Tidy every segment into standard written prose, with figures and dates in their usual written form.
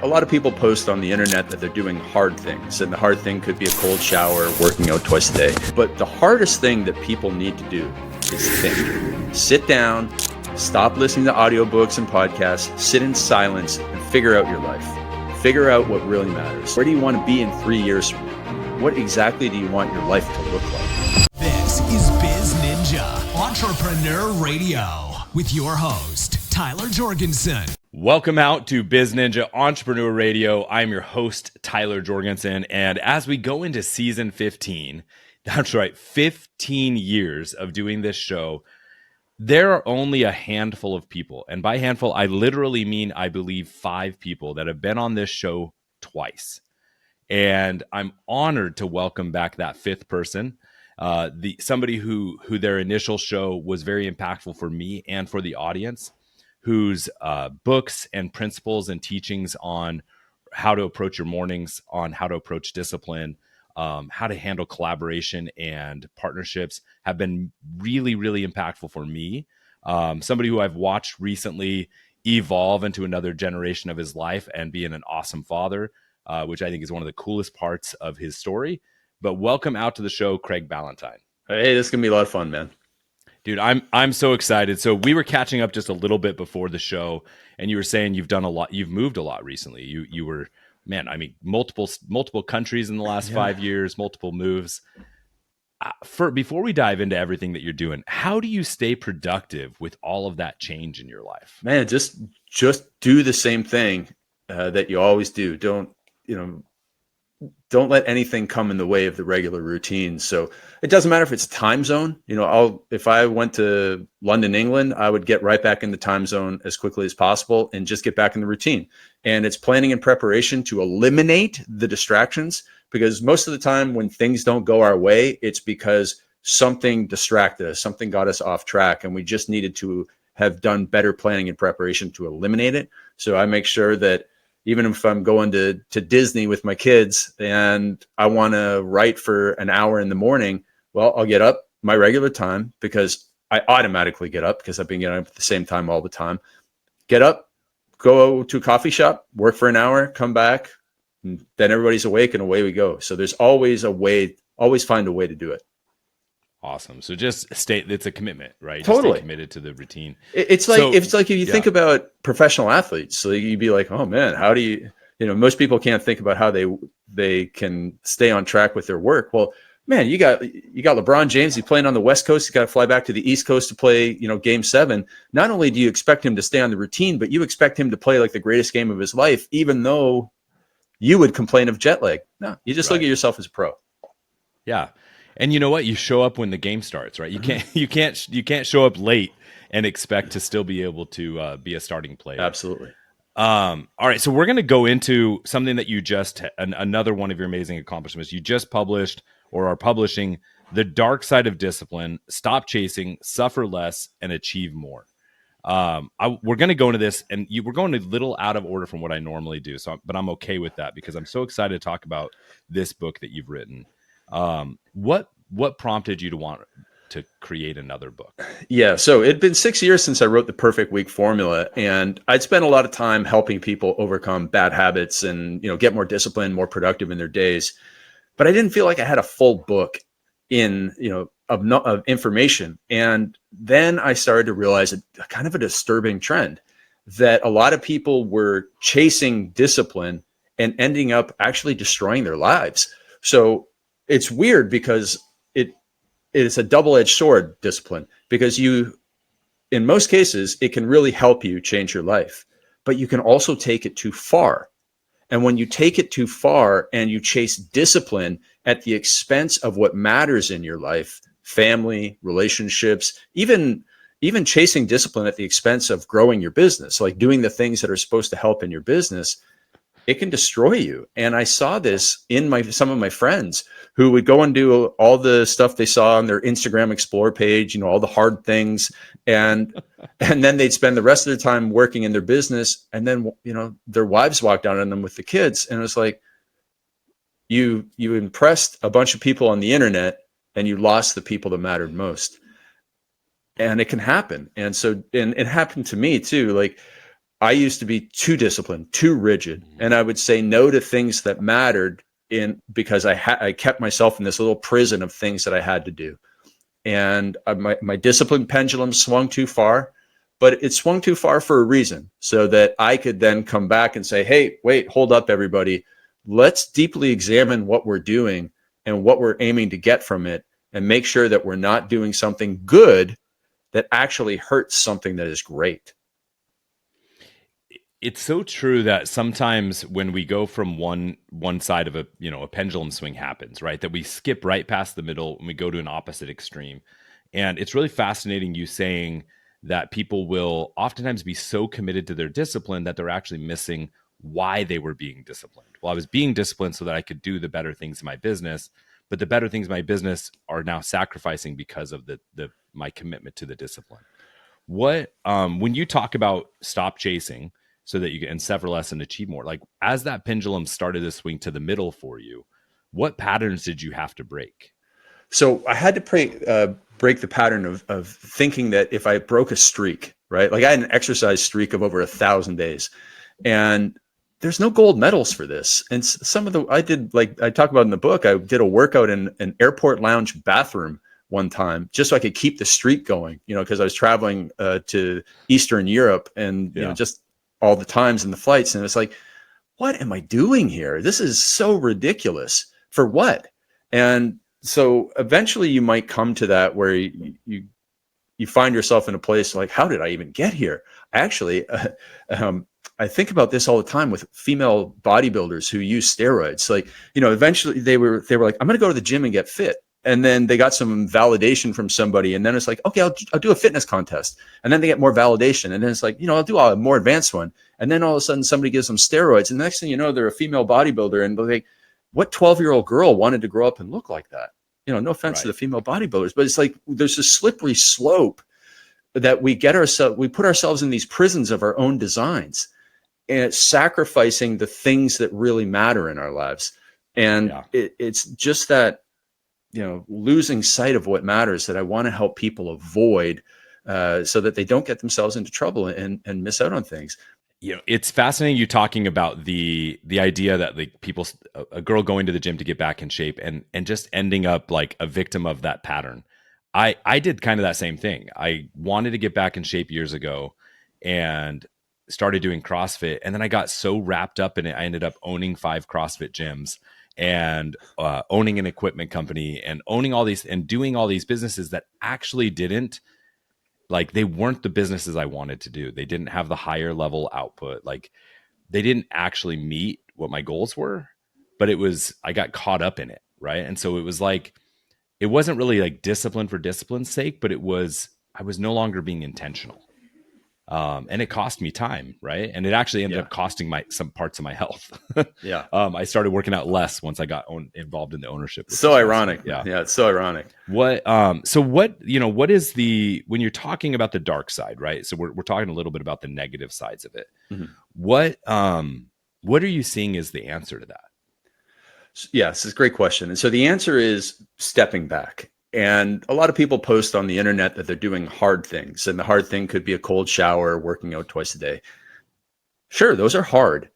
A lot of people post on the internet that they're doing hard things, and the hard thing could be a cold shower, working out twice a day. But the hardest thing that people need to do is think. Sit down, stop listening to audiobooks and podcasts, sit in silence and figure out your life. Figure out what really matters. Where do you want to be in 3 years from now? What exactly do you want your life to look like? This is BizNinja Entrepreneur Radio with your host, Tyler Jorgenson. Welcome out to BizNinja Entrepreneur Radio. I'm your host, Tyler Jorgenson. And as we go into season 15, that's right, 15 years of doing this show, there are only a handful of people. And by handful, I literally mean, I believe, 5 people that have been on this show twice. And I'm honored to welcome back that 5th person, somebody who their initial show was very impactful for me and for the audience, whose books and principles and teachings on how to approach your mornings, on how to approach discipline, how to handle collaboration and partnerships have been really, really impactful for me. Somebody who I've watched recently evolve into another generation of his life and being an awesome father, which I think is one of the coolest parts of his story. But welcome out to the show, Craig Ballantyne. Hey, this is going to be a lot of fun, man. Dude, I'm so excited. So we were catching up just a little bit before the show, and you were saying you've done a lot, you've moved a lot recently. You were, man, I mean, multiple countries in the last 5 years, multiple moves. Before we dive into everything that you're doing, how do you stay productive with all of that change in your life? Man, just do the same thing that you always do. Don't let anything come in the way of the regular routine. So it doesn't matter if it's time zone. If I went to London, England, I would get right back in the time zone as quickly as possible and just get back in the routine. And it's planning and preparation to eliminate the distractions, because most of the time when things don't go our way, it's because something distracted us, something got us off track, and we just needed to have done better planning and preparation to eliminate it. So I make sure that even if I'm going to Disney with my kids and I want to write for an hour in the morning, well, I'll get up my regular time, because I automatically get up because I've been getting up at the same time all the time. Get up, go to a coffee shop, work for an hour, come back, and then everybody's awake and away we go. So there's always a way, always find a way to do it. Awesome. So just it's a commitment, right? Totally. Just stay committed to the routine. It's like if you think about professional athletes, so you'd be like, oh man, how do you most people can't think about how they can stay on track with their work. Well, man, you got LeBron James, he's playing on the West Coast, he's got to fly back to the East Coast to play, game 7. Not only do you expect him to stay on the routine, but you expect him to play like the greatest game of his life, even though you would complain of jet lag. No, you just look at yourself as a pro. Yeah. And you know what? You show up when the game starts, right? You can't show up late and expect to still be able to be a starting player. Absolutely. All right, so we're going to go into something that you another one of your amazing accomplishments. You just published or are publishing The Dark Side of Discipline: Stop Chasing, Suffer Less, and Achieve More. We're going to go into this, and we're going a little out of order from what I normally do. But I'm okay with that because I'm so excited to talk about this book that you've written. What prompted you to want to create another book? Yeah. So it'd been 6 years since I wrote The Perfect Week Formula, and I'd spent a lot of time helping people overcome bad habits and, get more disciplined, more productive in their days. But I didn't feel like I had a full book of information. And then I started to realize a kind of a disturbing trend that a lot of people were chasing discipline and ending up actually destroying their lives. So it's weird because it's a double-edged sword, discipline, because in most cases, it can really help you change your life, but you can also take it too far. And when you take it too far and you chase discipline at the expense of what matters in your life, family, relationships, even chasing discipline at the expense of growing your business, like doing the things that are supposed to help in your business, it can destroy you. And I saw this in some of my friends who would go and do all the stuff they saw on their Instagram Explore page, all the hard things. And then they'd spend the rest of their time working in their business. And then, their wives walked out on them with the kids. And it was like, you impressed a bunch of people on the internet and you lost the people that mattered most. And it can happen. And so, and it happened to me too. Like, I used to be too disciplined, too rigid, and I would say no to things that mattered because I kept myself in this little prison of things that I had to do. And my discipline pendulum swung too far, but it swung too far for a reason, so that I could then come back and say, hey, wait, hold up, everybody. Let's deeply examine what we're doing and what we're aiming to get from it, and make sure that we're not doing something good that actually hurts something that is great. It's so true that sometimes when we go from one side of a pendulum swing happens, right? That we skip right past the middle and we go to an opposite extreme. And it's really fascinating you saying that people will oftentimes be so committed to their discipline that they're actually missing why they were being disciplined. Well, I was being disciplined so that I could do the better things in my business, but the better things in my business are now sacrificing because of my commitment to the discipline. What when you talk about stop chasing so that you can sever less and achieve more, like as that pendulum started to swing to the middle for you, what patterns did you have to break? So I had to break the pattern of thinking that if I broke a streak, right? Like I had an exercise streak of over 1,000 days, and there's no gold medals for this. And some of I talk about in the book, I did a workout in an airport lounge bathroom one time just so I could keep the streak going, because I was traveling to Eastern Europe and, just all the times in the flights. And it's like, what am I doing here? This is so ridiculous. For what? And so eventually you might come to that where you find yourself in a place like, how did I even get here? Actually, I think about this all the time with female bodybuilders who use steroids. Like, eventually they were like, I'm going to go to the gym and get fit. And then they got some validation from somebody. And then it's like, okay, I'll do a fitness contest. And then they get more validation. And then it's like, I'll do a more advanced one. And then all of a sudden somebody gives them steroids. And the next thing you know, they're a female bodybuilder. And they're like, what 12-year-old girl wanted to grow up and look like that? No offense to the female bodybuilders, but it's like there's a slippery slope that we put ourselves in these prisons of our own designs, and it's sacrificing the things that really matter in our lives. And it's just that, losing sight of what matters that I want to help people avoid so that they don't get themselves into trouble and miss out on things. It's fascinating you talking about the idea that like a girl going to the gym to get back in shape and just ending up like a victim of that pattern. I did kind of that same thing. I wanted to get back in shape years ago and started doing CrossFit. And then I got so wrapped up in it, I ended up owning 5 CrossFit gyms and owning an equipment company and owning all these and doing all these businesses that actually they weren't the businesses I wanted to do. They didn't have the higher level output. Like they didn't actually meet what my goals were, but I got caught up in it. Right. And so it was like, it wasn't really like discipline for discipline's sake, but I was no longer being intentional. And it cost me time. Right. And it actually ended up costing some parts of my health. I started working out less once I got involved in the ownership. So ironic. Yeah. It's so ironic. What is when you're talking about the dark side, right? So we're talking a little bit about the negative sides of it. Mm-hmm. What are you seeing as the answer to that? Yes, it's a great question. And so the answer is stepping back. And a lot of people post on the internet that they're doing hard things. And the hard thing could be a cold shower, working out twice a day. Sure, those are hard.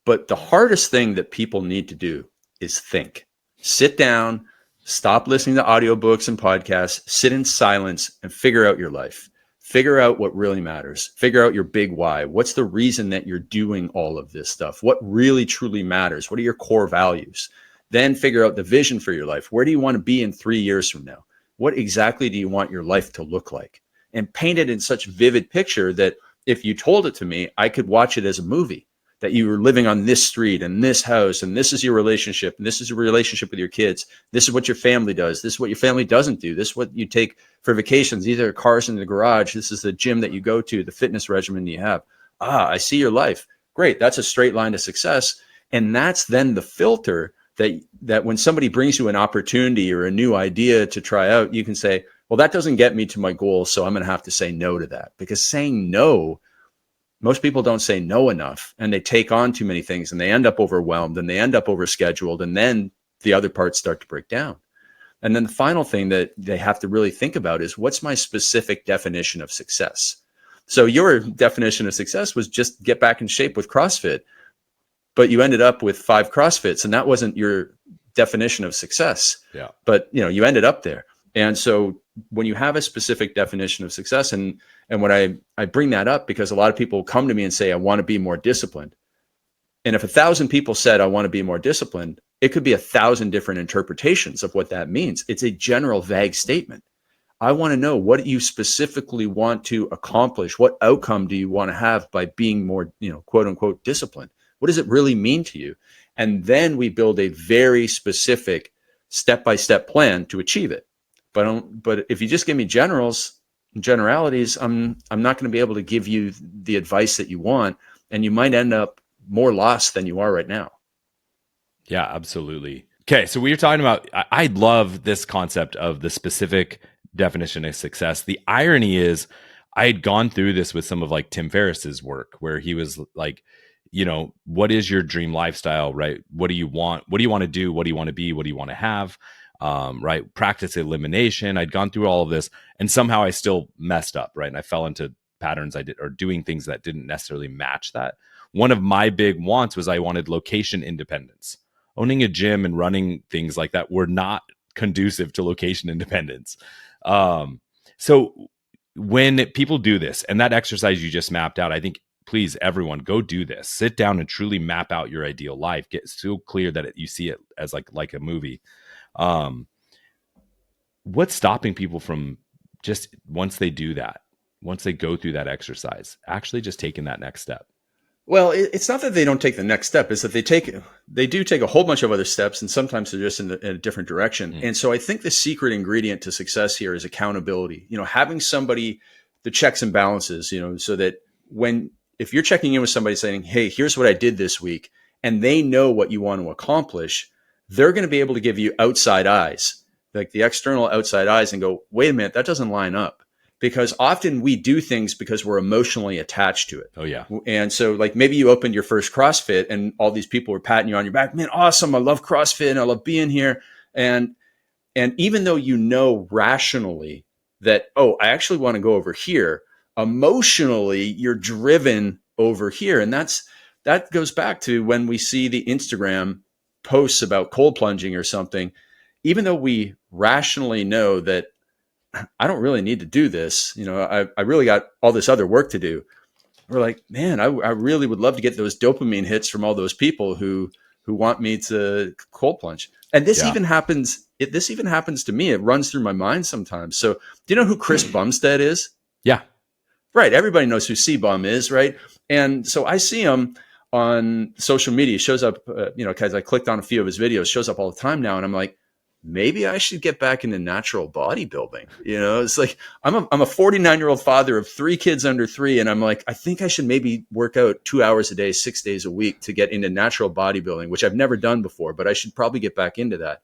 But the hardest thing that people need to do is think. Sit down, stop listening to audiobooks and podcasts, sit in silence and figure out your life. Figure out what really matters. Figure out your big why. What's the reason that you're doing all of this stuff? What really truly matters? What are your core values? Then figure out the vision for your life. Where do you want to be in 3 years from now? What exactly do you want your life to look like? And paint it in such vivid picture that if you told it to me, I could watch it as a movie, that you were living on this street and this house, and this is your relationship, and this is your relationship with your kids. This is what your family does. This is what your family doesn't do. This is what you take for vacations. These are cars in the garage. This is the gym that you go to, the fitness regimen you have. I see your life. Great. That's a straight line to success. And that's then the filter that when somebody brings you an opportunity or a new idea to try out, you can say, well, that doesn't get me to my goal, so I'm going to have to say no to that. Because saying no, most people don't say no enough, and they take on too many things, and they end up overwhelmed, and they end up overscheduled, and then the other parts start to break down. And then the final thing that they have to really think about is, what's my specific definition of success? So your definition of success was just get back in shape with CrossFit, but you ended up with 5 CrossFits, and that wasn't your definition of success. Yeah. But you ended up there. And so when you have a specific definition of success, and when I bring that up because a lot of people come to me and say, I want to be more disciplined. And if 1,000 people said, I want to be more disciplined, it could be 1,000 different interpretations of what that means. It's a general vague statement. I want to know what you specifically want to accomplish. What outcome do you want to have by being more, quote unquote, disciplined? What does it really mean to you? And then we build a very specific step-by-step plan to achieve it. But if you just give me generalities, I'm not going to be able to give you the advice that you want, and you might end up more lost than you are right now. Yeah, absolutely. Okay, so we were talking about, I love this concept of the specific definition of success. The irony is I had gone through this with some of like Tim Ferriss's work, where he was like, what is your dream lifestyle, right? What do you want? What do you want to do? What do you want to be? What do you want to have? Right? Practice elimination. I'd gone through all of this, and somehow I still messed up, right? And I fell into patterns or doing things that didn't necessarily match that. One of my big wants was I wanted location independence. Owning a gym and running things like that were not conducive to location independence. So when people do this, and that exercise you just mapped out, I think, please, everyone, go do this. Sit down and truly map out your ideal life. Get so clear that you see it as like a movie. What's stopping people from just once they do that, once they go through that exercise, actually just taking that next step? Well, it's not that they don't take the next step. It's that they do take a whole bunch of other steps, and sometimes they're just in a different direction. Mm. And so I think the secret ingredient to success here is accountability. Having somebody, the checks and balances, so that if you're checking in with somebody saying, hey, here's what I did this week, and they know what you want to accomplish, they're going to be able to give you outside eyes, like the external outside eyes, and go, wait a minute, that doesn't line up. Because often we do things because we're emotionally attached to it. Oh, yeah. And so like maybe you opened your first CrossFit and all these people were patting you on your back. Man, awesome. I love CrossFit and I love being here. And even though rationally that, I actually want to go over here, emotionally you're driven over here. And that goes back to when we see the Instagram posts about cold plunging or something. Even though we rationally know that I don't really need to do this. I really got all this other work to do. We're like, man, I really would love to get those dopamine hits from all those people who want me to cold plunge. And this even happens. This even happens to me. It runs through my mind sometimes. So do you know who Chris Bumstead is? Yeah. Right. Everybody knows who C-Bum is, right? And so I see him on social media. He shows up, because I clicked on a few of his videos, shows up all the time now. And I'm like, maybe I should get back into natural bodybuilding. It's like, I'm a 49-year-old father of 3 kids under 3. And I'm like, I think I should maybe work out 2 hours a day, 6 days a week to get into natural bodybuilding, which I've never done before, but I should probably get back into that.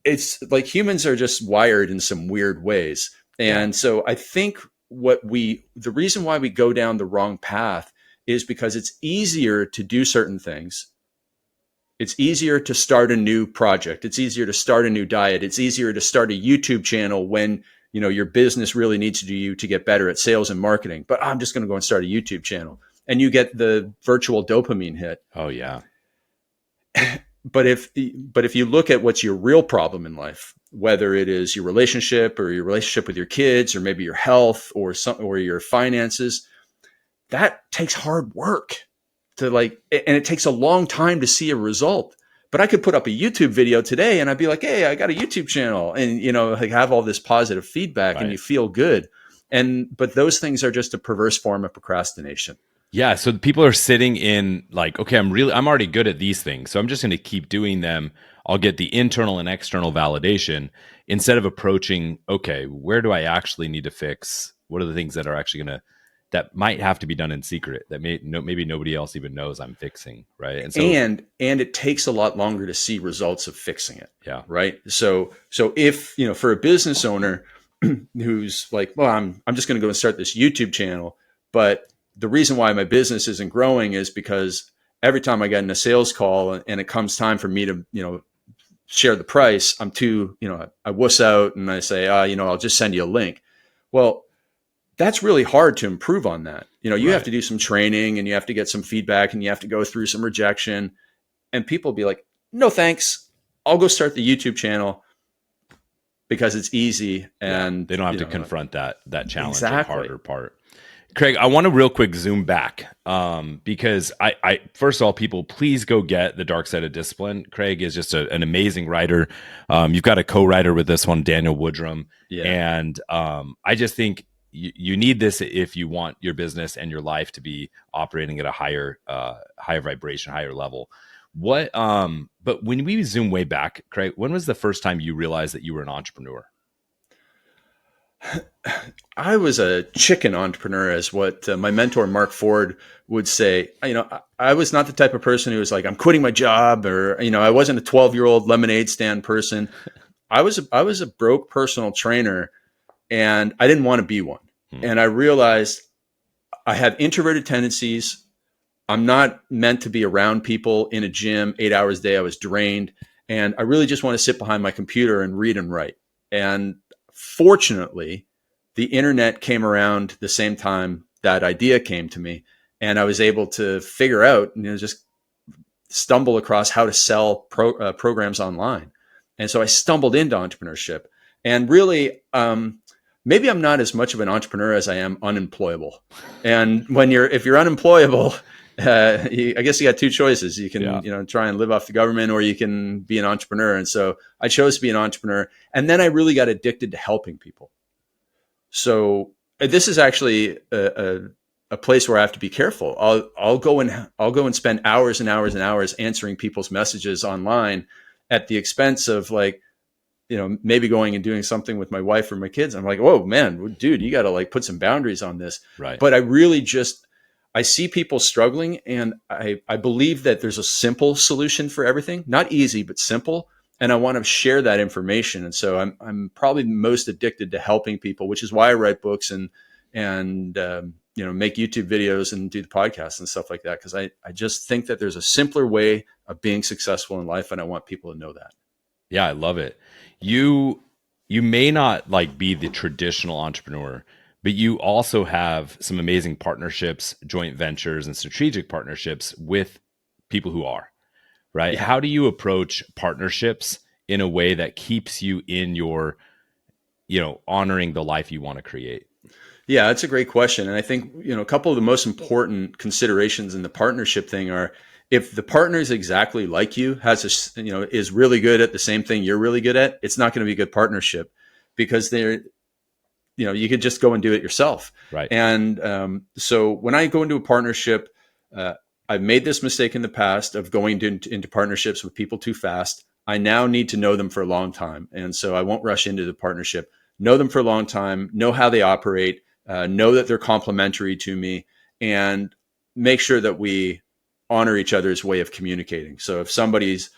It's like humans are just wired in some weird ways. And so I think the reason why we go down the wrong path is because it's easier to do certain things. It's easier to start a new project. It's easier to start a new diet. It's easier to start a YouTube channel when, your business really needs you to get better at sales and marketing. But I'm just going to go and start a YouTube channel. And you get the virtual dopamine hit. Oh, yeah. But if you look at what's your real problem in life, whether it is your relationship or your relationship with your kids, or maybe your health or your finances, that takes hard work. And it takes a long time to see a result. But I could put up a YouTube video today and I'd be like, hey, I got a YouTube channel, and, have all this positive feedback, right, and you feel good. But those things are just a perverse form of procrastination. Yeah. So people are sitting in like, okay, I'm already good at these things, so I'm just going to keep doing them. I'll get the internal and external validation instead of approaching, okay, where do I actually need to fix? What are the things that are actually going to, that might have to be done in secret, that maybe nobody else even knows I'm fixing, right? And so, and it takes a lot longer to see results of fixing it. Yeah. Right. So if, for a business owner who's like, well, I'm just going to go and start this YouTube channel, but the reason why my business isn't growing is because every time I get in a sales call and it comes time for me to, share the price, I wuss out and I say, I'll just send you a link. Well, that's really hard to improve on that. You have Right. to do some training and you have to get some feedback and you have to go through some rejection, and people be like, no, thanks. I'll go start the YouTube channel because it's easy. And They don't have to confront that challenge and Exactly. harder part. Craig, I want to real quick zoom back because I first of all, people, please go get The Dark Side of Discipline. Craig is just an amazing writer. You've got a co-writer with this one, Daniel Woodrum. Yeah. And I just think you need this if you want your business and your life to be operating at a higher vibration, higher level. But when we zoom way back, Craig, when was the first time you realized that you were an entrepreneur? I was a chicken entrepreneur, as what my mentor, Mark Ford, would say. I was not the type of person who was like, I'm quitting my job, or, I wasn't a 12-year-old lemonade stand person. I was a broke personal trainer, and I didn't want to be one. And I realized I have introverted tendencies. I'm not meant to be around people in a gym 8 hours a day. I was drained, and I really just want to sit behind my computer and read and write. And fortunately, the internet came around the same time that idea came to me, and I was able to figure out, just stumble across how to sell programs online. And so I stumbled into entrepreneurship, and really, maybe I'm not as much of an entrepreneur as I am unemployable. And if you're unemployable, I guess you got two choices. You can, try and live off the government, or you can be an entrepreneur. And so I chose to be an entrepreneur. And then I really got addicted to helping people. So this is actually a place where I have to be careful. I'll go and spend hours and hours and hours answering people's messages online at the expense of, like, maybe going and doing something with my wife or my kids. I'm like, whoa, man, dude, you got to put some boundaries on this. Right. But I see people struggling, and I believe that there's a simple solution for everything. Not easy, but simple. And I want to share that information. And so I'm probably most addicted to helping people, which is why I write books and make YouTube videos and do the podcasts and stuff like that. Because I just think that there's a simpler way of being successful in life, and I want people to know that. Yeah, I love it. You may not be the traditional entrepreneur, but you also have some amazing partnerships, joint ventures, and strategic partnerships with people who are, right? Yeah. How do you approach partnerships in a way that keeps you in your, honoring the life you want to create? Yeah, that's a great question. And I think, a couple of the most important considerations in the partnership thing are, if the partner is exactly like you, is really good at the same thing you're really good at, it's not going to be a good partnership, because you could just go and do it yourself. Right. And so when I go into a partnership, I've made this mistake in the past of going into partnerships with people too fast. I now need to know them for a long time. And so I won't rush into the partnership. Know them for a long time, know how they operate, know that they're complementary to me, and make sure that we honor each other's way of communicating. So if somebody's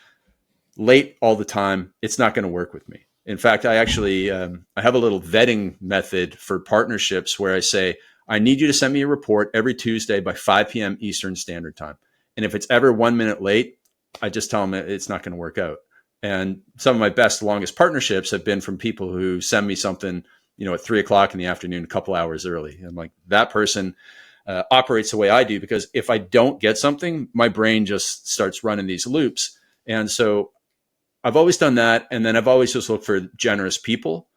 late all the time, it's not going to work with me. In fact, I actually I have a little vetting method for partnerships where I say, I need you to send me a report every Tuesday by 5 p.m. Eastern Standard Time. And if it's ever 1 minute late, I just tell them it's not going to work out. And some of my best, longest partnerships have been from people who send me something, at 3 o'clock in the afternoon, a couple hours early. I'm like, that person operates the way I do, because if I don't get something, my brain just starts running these loops. And so I've always done that. And then I've always just looked for generous people,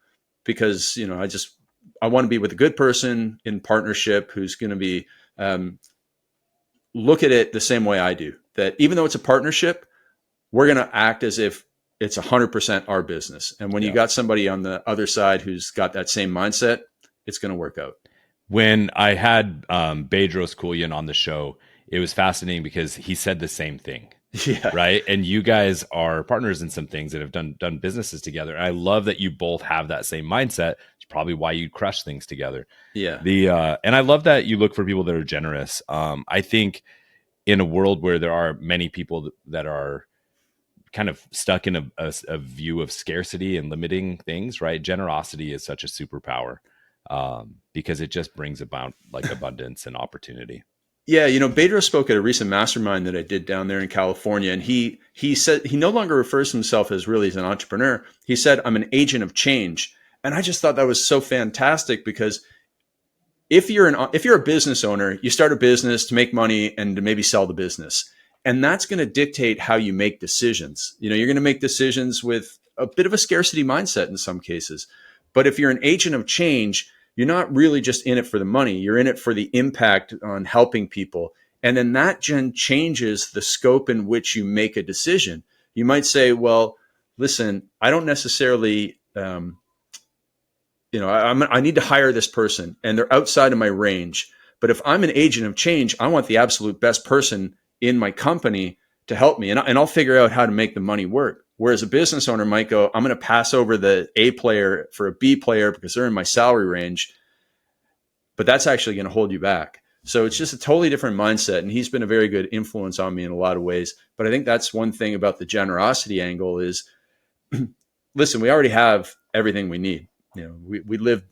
because, I want to be with a good person in partnership who's going to be, look at it the same way I do, that even though it's a partnership, we're going to act as if it's 100% our business. And when you got somebody on the other side who's got that same mindset, it's going to work out. When I had Bedros Keuilian on the show, it was fascinating because he said the same thing. Yeah. Right. And you guys are partners in some things that have done businesses together. And I love that you both have that same mindset. It's probably why you crush things together. Yeah. And I love that you look for people that are generous. I think in a world where there are many people that are kind of stuck in a view of scarcity and limiting things, right? Generosity is such a superpower because it just brings about abundance and opportunity. Yeah, Bedros spoke at a recent mastermind that I did down there in California, and he said he no longer refers to himself as an entrepreneur. He said, I'm an agent of change. And I just thought that was so fantastic, because if you're a business owner, you start a business to make money and to maybe sell the business. And that's going to dictate how you make decisions. You're going to make decisions with a bit of a scarcity mindset in some cases. But if you're an agent of change, you're not really just in it for the money. You're in it for the impact on helping people. And then that changes the scope in which you make a decision. You might say, well, listen, I don't necessarily, I need to hire this person and they're outside of my range. But if I'm an agent of change, I want the absolute best person in my company to help me. And I'll figure out how to make the money work. Whereas a business owner might go, I'm going to pass over the A player for a B player because they're in my salary range. But that's actually going to hold you back. So it's just a totally different mindset. And he's been a very good influence on me in a lot of ways. But I think that's one thing about the generosity angle is, listen, we already have everything we need. We live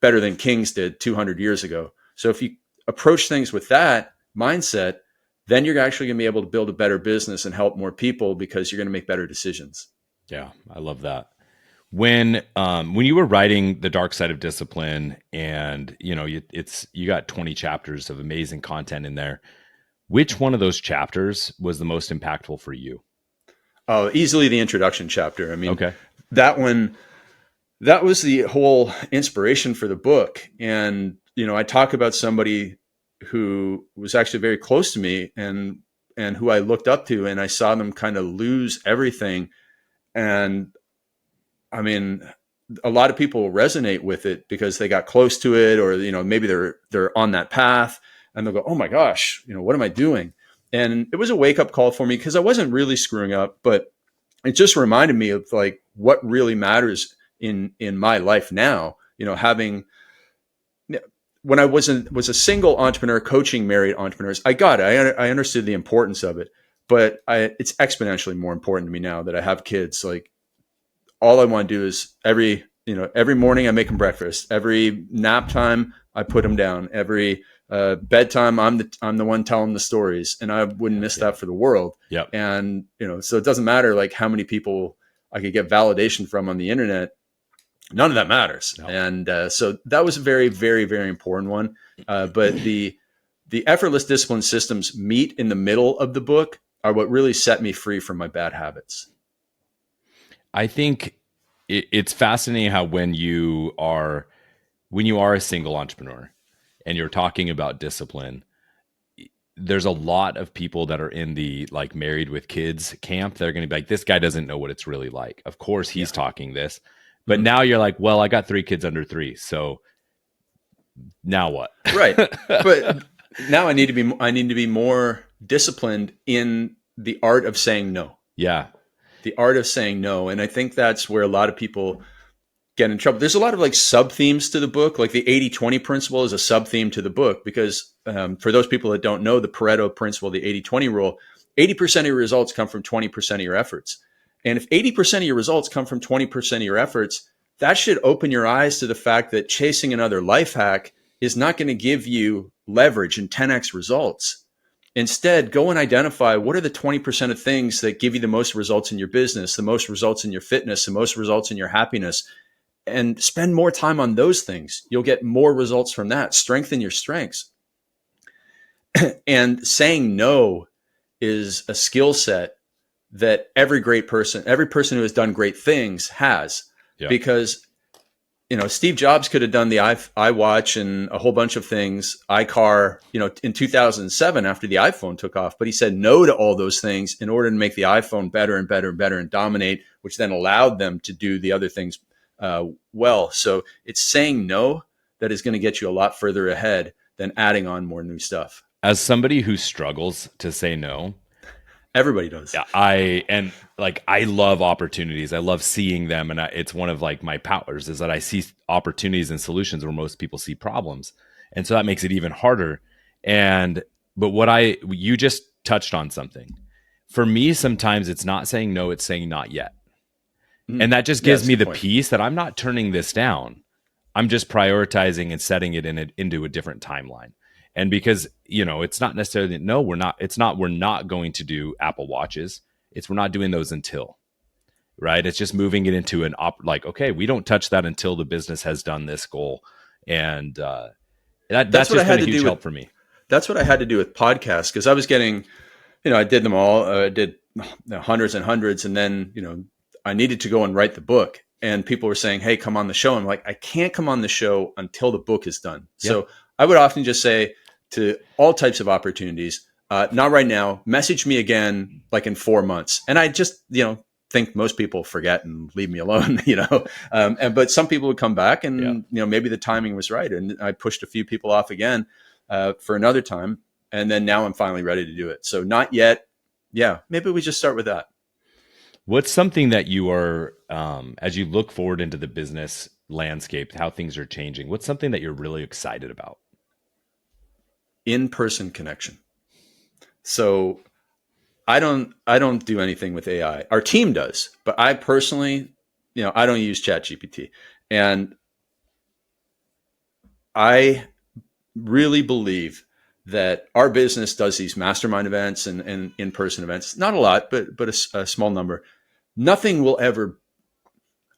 better than kings did 200 years ago. So if you approach things with that mindset, then you're actually going to be able to build a better business and help more people because you're going to make better decisions. Yeah, I love that. When you were writing The Dark Side of Discipline, and you got 20 chapters of amazing content in there, which one of those chapters was the most impactful for you? Oh, easily the introduction chapter. I mean, okay. That one, that was the whole inspiration for the book. And, I talk about somebody who was actually very close to me and who I looked up to, and I saw them kind of lose everything. And I mean, a lot of people resonate with it because they got close to it, or, maybe they're on that path and they'll go, oh my gosh, what am I doing? And it was a wake up call for me because I wasn't really screwing up, but it just reminded me of like what really matters in my life now, when I was a single entrepreneur coaching married entrepreneurs, I got it. I understood the importance of it, but it's exponentially more important to me now that I have kids. Like, all I want to do is every morning I make them breakfast. Every nap time I put them down. Every bedtime I'm the one telling the stories, and I wouldn't miss that for the world. Yeah. And so it doesn't matter like how many people I could get validation from on the internet. None of that matters. No. And so that was a very, very, very important one. But the effortless discipline systems meet in the middle of the book are what really set me free from my bad habits. I think it's fascinating how when you are a single entrepreneur and you're talking about discipline, there's a lot of people that are in the like married with kids camp. They're going to be like, this guy doesn't know what it's really like. Of course he's talking this. But now you're like, well, I got 3 kids under 3. So now what? Right. But now I need to be more disciplined in the art of saying no. Yeah. The art of saying no. And I think that's where a lot of people get in trouble. There's a lot of like sub themes to the book. Like the 80-20 principle is a sub theme to the book because for those people that don't know the Pareto principle, the 80-20 rule, 80% of your results come from 20% of your efforts. And if 80% of your results come from 20% of your efforts, that should open your eyes to the fact that chasing another life hack is not going to give you leverage and 10x results. Instead, go and identify what are the 20% of things that give you the most results in your business, the most results in your fitness, the most results in your happiness, and spend more time on those things. You'll get more results from that. Strengthen your strengths. And saying no is a skill set that every person who has done great things has. Yeah. Because, Steve Jobs could have done the iWatch and a whole bunch of things, iCar, in 2007 after the iPhone took off. But he said no to all those things in order to make the iPhone better and better and better and dominate, which then allowed them to do the other things well. So it's saying no that is going to get you a lot further ahead than adding on more new stuff. As somebody who struggles to say no, everybody does. Yeah, I love opportunities. I love seeing them, and it's one of like my powers is that I see opportunities and solutions where most people see problems, and so that makes it even harder. But you just touched on something. For me, sometimes it's not saying no; it's saying not yet, and that just gives me the peace that I'm not turning this down. I'm just prioritizing and setting it into a different timeline. And because, it's not necessarily, no, we're not going to do Apple Watches. We're not doing those until, right? It's just moving it into okay, we don't touch that until the business has done this goal. And That's just been a huge help for me. That's what I had to do with podcasts, because I was getting, I did them all. I did hundreds and hundreds. And then, I needed to go and write the book. And people were saying, hey, come on the show. I'm like, I can't come on the show until the book is done. Yep. So I would often just say to all types of opportunities, not right now, message me again, like in 4 months. And I just, think most people forget and leave me alone, but some people would come back and, maybe the timing was right. And I pushed a few people off again for another time. And then now I'm finally ready to do it. So not yet. Yeah. Maybe we just start with that. What's something that you are, as you look forward into the business landscape, how things are changing, what's something that you're really excited about? In-person connection. So I don't do anything with AI. Our team does, but I personally, I don't use ChatGPT. And I really believe that our business does these mastermind events and in-person events. Not a lot, but a small number. Nothing will ever,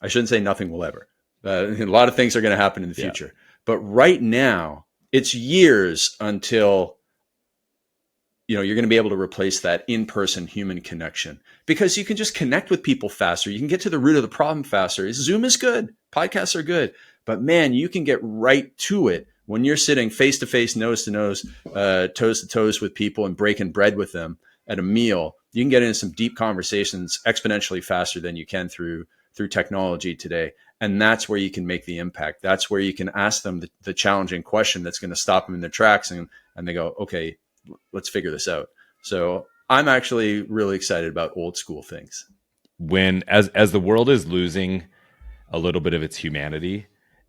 I shouldn't say nothing will ever. A lot of things are going to happen in the future. But right now, it's years until you're going to be able to replace that in-person human connection, because you can just connect with people faster. You can get to the root of the problem faster. Zoom is good. Podcasts are good. But man, you can get right to it when you're sitting face-to-face, nose-to-nose, toes-to-toes with people and breaking bread with them at a meal. You can get into some deep conversations exponentially faster than you can through technology today. And that's where you can make the impact. That's where you can ask them the challenging question that's going to stop them in their tracks. And they go, okay, let's figure this out. So I'm actually really excited about old school things. As the world is losing a little bit of its humanity,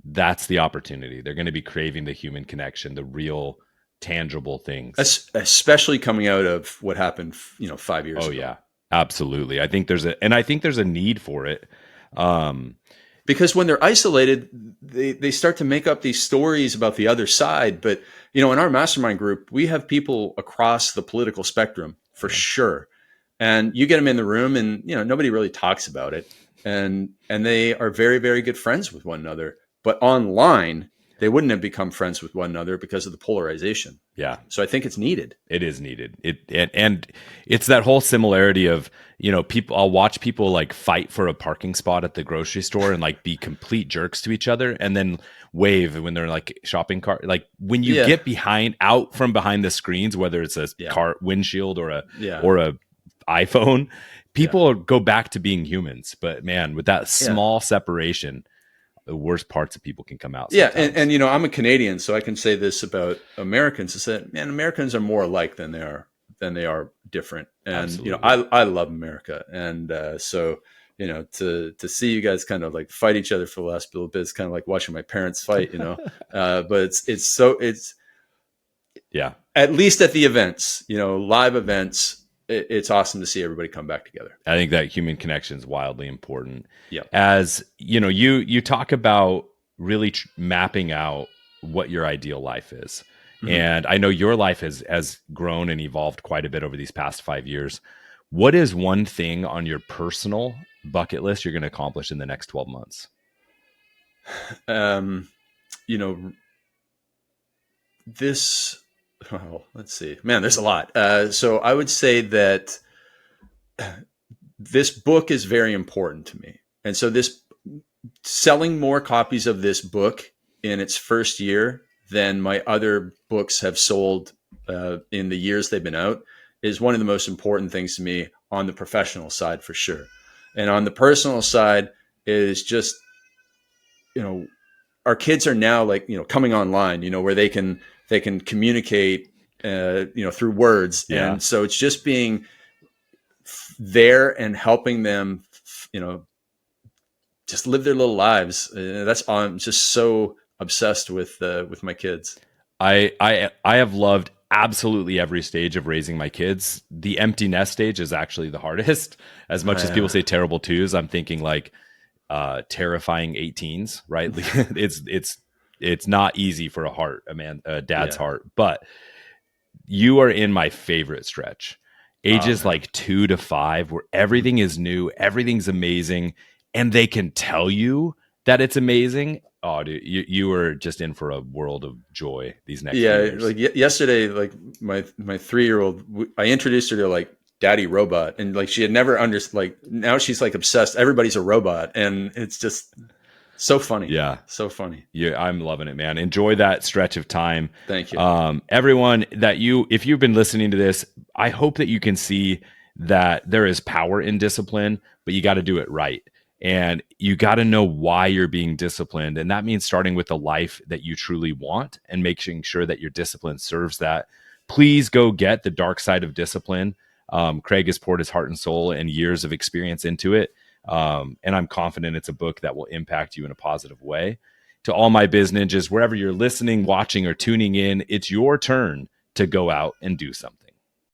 that's the opportunity. They're going to be craving the human connection, the real tangible things. Especially coming out of what happened, 5 years ago. Oh yeah, absolutely. I think there's a need for it. Because when they're isolated, they start to make up these stories about the other side. But, in our mastermind group, we have people across the political spectrum for sure. And you get them in the room and, nobody really talks about it. And they are very, very good friends with one another. But online, they wouldn't have become friends with one another because of the polarization. Yeah. So I think it's needed. It is needed. And it's that whole similarity of, people, I'll watch people like fight for a parking spot at the grocery store and like be complete jerks to each other and then wave when they're like shopping cart. Like when you get out from behind the screens, whether it's a car windshield or a iPhone, people go back to being humans. But man, with that small separation, the worst parts of people can come out sometimes. Yeah, and I'm a Canadian, so I can say this about Americans: is that Americans are more alike than they are different. And Absolutely. I love America, and so to see you guys kind of like fight each other for the last little bit is kind of like watching my parents fight, but it's at least at the events, live events. It's awesome to see everybody come back together. I think that human connection is wildly important. Yeah. As you talk about really mapping out what your ideal life is. Mm-hmm. And I know your life has grown and evolved quite a bit over these past 5 years. What is one thing on your personal bucket list you're going to accomplish in the next 12 months? Let's see, man, there's a lot. So I would say that this book is very important to me. And so selling more copies of this book in its first year than my other books have sold in the years they've been out is one of the most important things to me on the professional side, for sure. And on the personal side is just, our kids are now like, coming online, where they can communicate, through words. Yeah. And so it's just being there and helping them, just live their little lives. I'm just so obsessed with my kids. I have loved absolutely every stage of raising my kids. The empty nest stage is actually the hardest. As much as people say terrible twos, I'm thinking like terrifying 18s, right? It's not easy for a dad's heart, but you are in my favorite stretch. Ages like 2 to 5, where everything is new, everything's amazing, and they can tell you that it's amazing. Oh, dude, you were just in for a world of joy these next few Yeah, years. like yesterday, like my 3-year-old, I introduced her to like Daddy Robot, and like she had never understood. Like now she's like obsessed. Everybody's a robot, and it's just so funny. Yeah, so funny. yeah, I'm loving it, man. Enjoy that stretch of time. Thank you. Everyone if you've been listening to this, I hope that you can see that there is power in discipline, but you got to do it right. And you got to know why you're being disciplined. And that means starting with the life that you truly want and making sure that your discipline serves that. Please go get The Dark Side of Discipline. Craig has poured his heart and soul and years of experience into it. And I'm confident it's a book that will impact you in a positive way. To all my biz ninjas, wherever you're listening, watching, or tuning in, it's your turn to go out and do something.